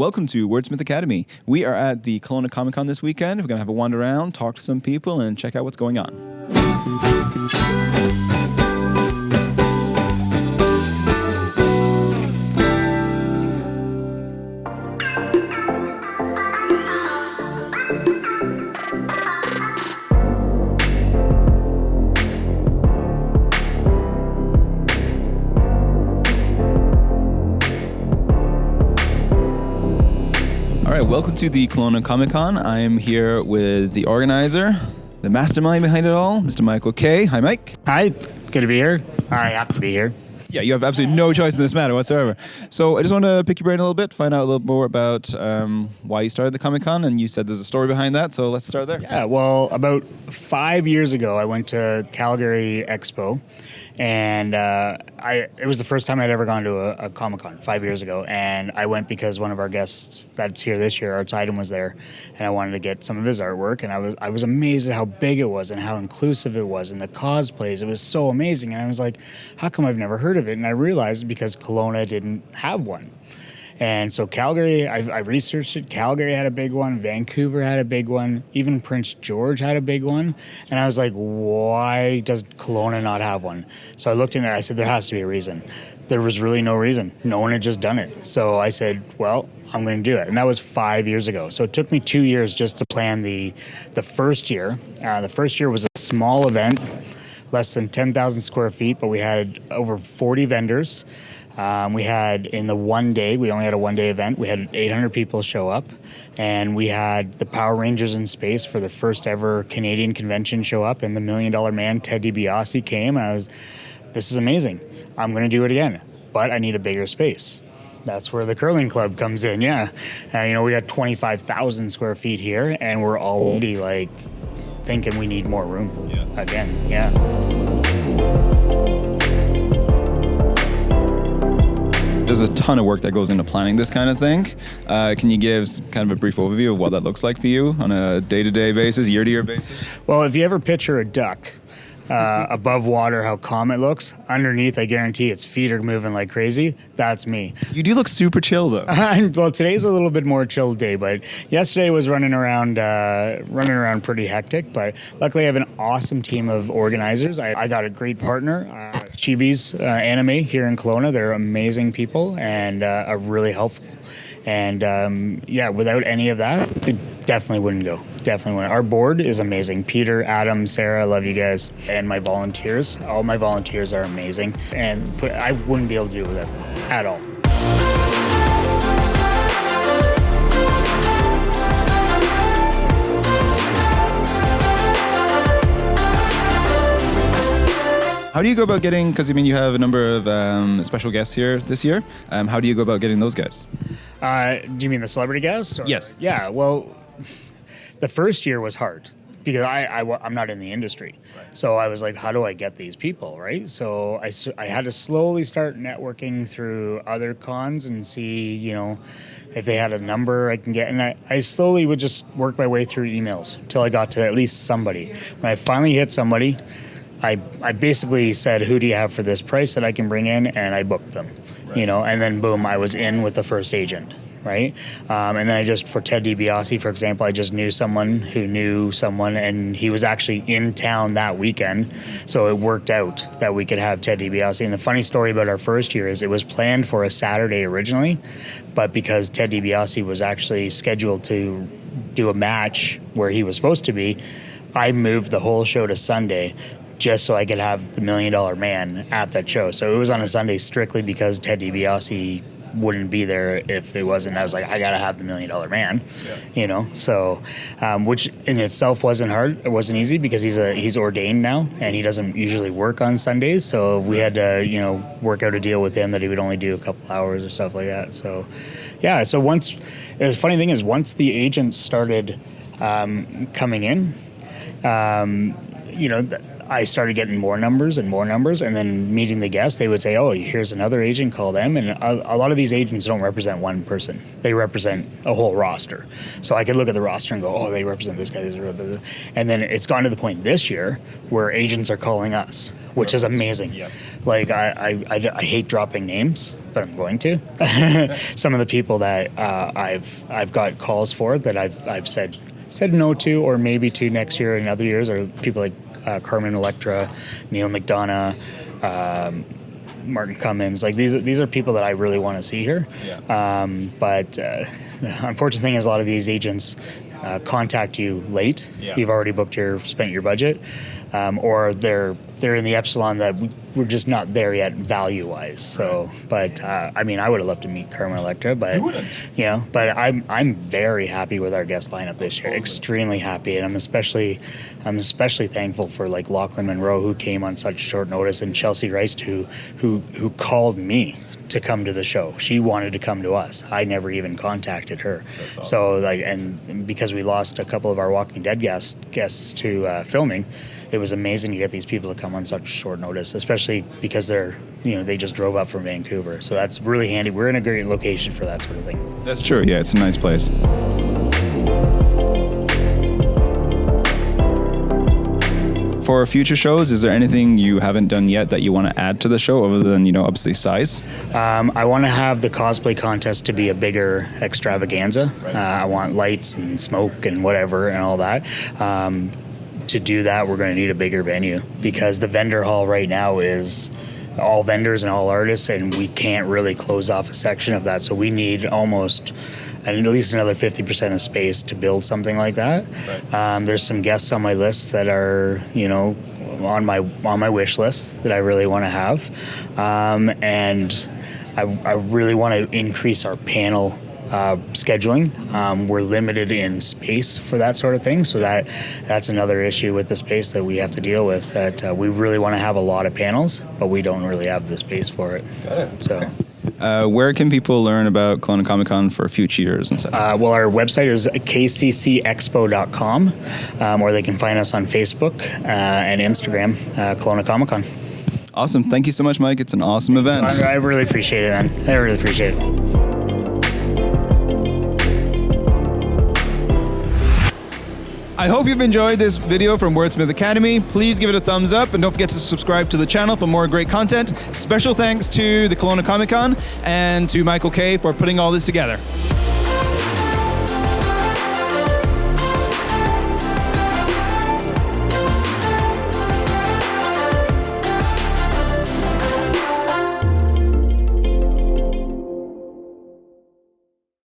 Welcome to Wordsmith Academy. We are at the Kelowna Comic Con this weekend. We're going to have a wander around, talk to some people, and check out what's going on. All right, welcome to the Kelowna Comic Con. I am here with the organizer, the mastermind behind it all, Mr. Michael K. Hi, Mike. Hi, good to be here. I have to be here. Yeah, you have absolutely no choice in this matter whatsoever. So I just want to pick your brain a little bit, find out a little more about why you started the Comic Con, and you said there's a story behind that, so let's start there. Yeah, well, about 5 years ago, I went to Calgary Expo, and it was the first time I'd ever gone to a Comic Con 5 years ago, and I went because one of our guests that's here this year, Arts Item, was there, and I wanted to get some of his artwork, and I was amazed at how big it was and how inclusive it was, and the cosplays. It was so amazing, and I was like, how come I've never heard of it? And I realized because Kelowna didn't have one. And so Calgary, I researched it. Calgary had a big one. Vancouver had a big one. Even Prince George had a big one. And I was like, why does Kelowna not have one? So I looked into it. I said, there has to be a reason. There was really no reason. No one had just done it. So I said, well, I'm going to do it. And that was 5 years ago. So it took me 2 years just to plan the first year. The first year was a small event, less than 10,000 square feet, but we had over 40 vendors. We had, in the 1 day, we only had a 1 day event, we had 800 people show up, and we had the Power Rangers in space for the first ever Canadian convention show up, and the $1 Million Man, Ted DiBiase, came, and this is amazing. I'm going to do it again, but I need a bigger space. That's where the curling club comes in, yeah. We got 25,000 square feet here, and we're already thinking we need more room again, yeah. There's a ton of work that goes into planning this kind of thing. Can you give kind of a brief overview of what that looks like for you on a day-to-day basis, year-to-year basis? Well, if you ever picture a duck above water, how calm it looks, underneath, I guarantee its feet are moving like crazy. That's me. You do look super chill, though. Well, today's a little bit more chill day, but yesterday was running around pretty hectic. But luckily, I have an awesome team of organizers. I got a great partner, Chibi's Anime here in Kelowna. They're amazing people and are really helpful. And without any of that, it definitely wouldn't go. Definitely wouldn't. Our board is amazing. Peter, Adam, Sarah, I love you guys. And my volunteers. All my volunteers are amazing. And I wouldn't be able to do it without them at all. How do you go about getting, because you have a number of special guests here this year, how do you go about getting those guys? Do you mean the celebrity guests? Yes. Yeah, well, the first year was hard because I'm not in the industry. Right. So I was like, how do I get these people, right? So I had to slowly start networking through other cons and see, if they had a number I can get. And I slowly would just work my way through emails until I got to at least somebody. When I finally hit somebody, I basically said, who do you have for this price that I can bring in? And I booked them, right. And then boom, I was in with the first agent, right? And then for Ted DiBiase, for example, I just knew someone who knew someone, and he was actually in town that weekend. So it worked out that we could have Ted DiBiase. And the funny story about our first year is it was planned for a Saturday originally, but because Ted DiBiase was actually scheduled to do a match where he was supposed to be, I moved the whole show to Sunday, just so I could have the $1 Million Man at that show. So it was on a Sunday strictly because Ted DiBiase wouldn't be there if it wasn't. I was like, I gotta have the $1 Million Man, So, which in itself wasn't hard. It wasn't easy because he's ordained now and he doesn't usually work on Sundays. So we had to, work out a deal with him that he would only do a couple hours or stuff like that. So, yeah. So the funny thing is, once the agents started coming in, I started getting more numbers, and then meeting the guests, they would say, oh, here's another agent, call them. And a lot of these agents don't represent one person. They represent a whole roster. So I could look at the roster and go, oh, they represent this guy. And then it's gone to the point this year where agents are calling us, which is amazing. Yeah. I hate dropping names, but I'm going to. Some of the people that I've got calls for that I've said no to, or maybe to next year and other years, are people like Carmen Electra, Neil McDonough, Martin Cummins. Like these are people that I really want to see here. Yeah. But the unfortunate thing is a lot of these agents contact you late. Yeah. You've already spent your budget, or they're in the epsilon that we're just not there yet value wise. So, right. But I mean, I would have loved to meet Carmen Electra, but but I'm very happy with our guest lineup this year. Extremely happy, and I'm especially thankful for like Lachlan Monroe, who came on such short notice, and Chelsea Rice, who called me to come to the show. She wanted to come to us. I never even contacted her. That's awesome. So like, and because we lost a couple of our Walking Dead guests to filming, it was amazing to get these people to come on such short notice, especially because they just drove up from Vancouver. So that's really handy. We're in a great location for that sort of thing. That's true. Yeah, it's a nice place. For future shows, is there anything you haven't done yet that you want to add to the show other than, obviously size? I want to have the cosplay contest to be a bigger extravaganza. Right. I want lights and smoke and whatever and all that. To do that, we're going to need a bigger venue, because the vendor hall right now is all vendors and all artists, and we can't really close off a section of that. So we need almost at least another 50% of space to build something like that. Right. There's some guests on my list that are, on my wish list that I really want to have, and I really want to increase our panel scheduling. We're limited in space for that sort of thing, so that's another issue with the space that we have to deal with, that we really want to have a lot of panels, but we don't really have the space for it. Got it. So. Okay. Where can people learn about Kelowna Comic Con for future years and stuff? Well, our website is kccexpo.com, or they can find us on Facebook and Instagram, Kelowna Comic Con. Awesome. Thank you so much, Mike. It's an awesome event. I really appreciate it, man. I really appreciate it. I hope you've enjoyed this video from Wordsmith Academy. Please give it a thumbs up, and don't forget to subscribe to the channel for more great content. Special thanks to the Kelowna Comic Con and to Michael K for putting all this together.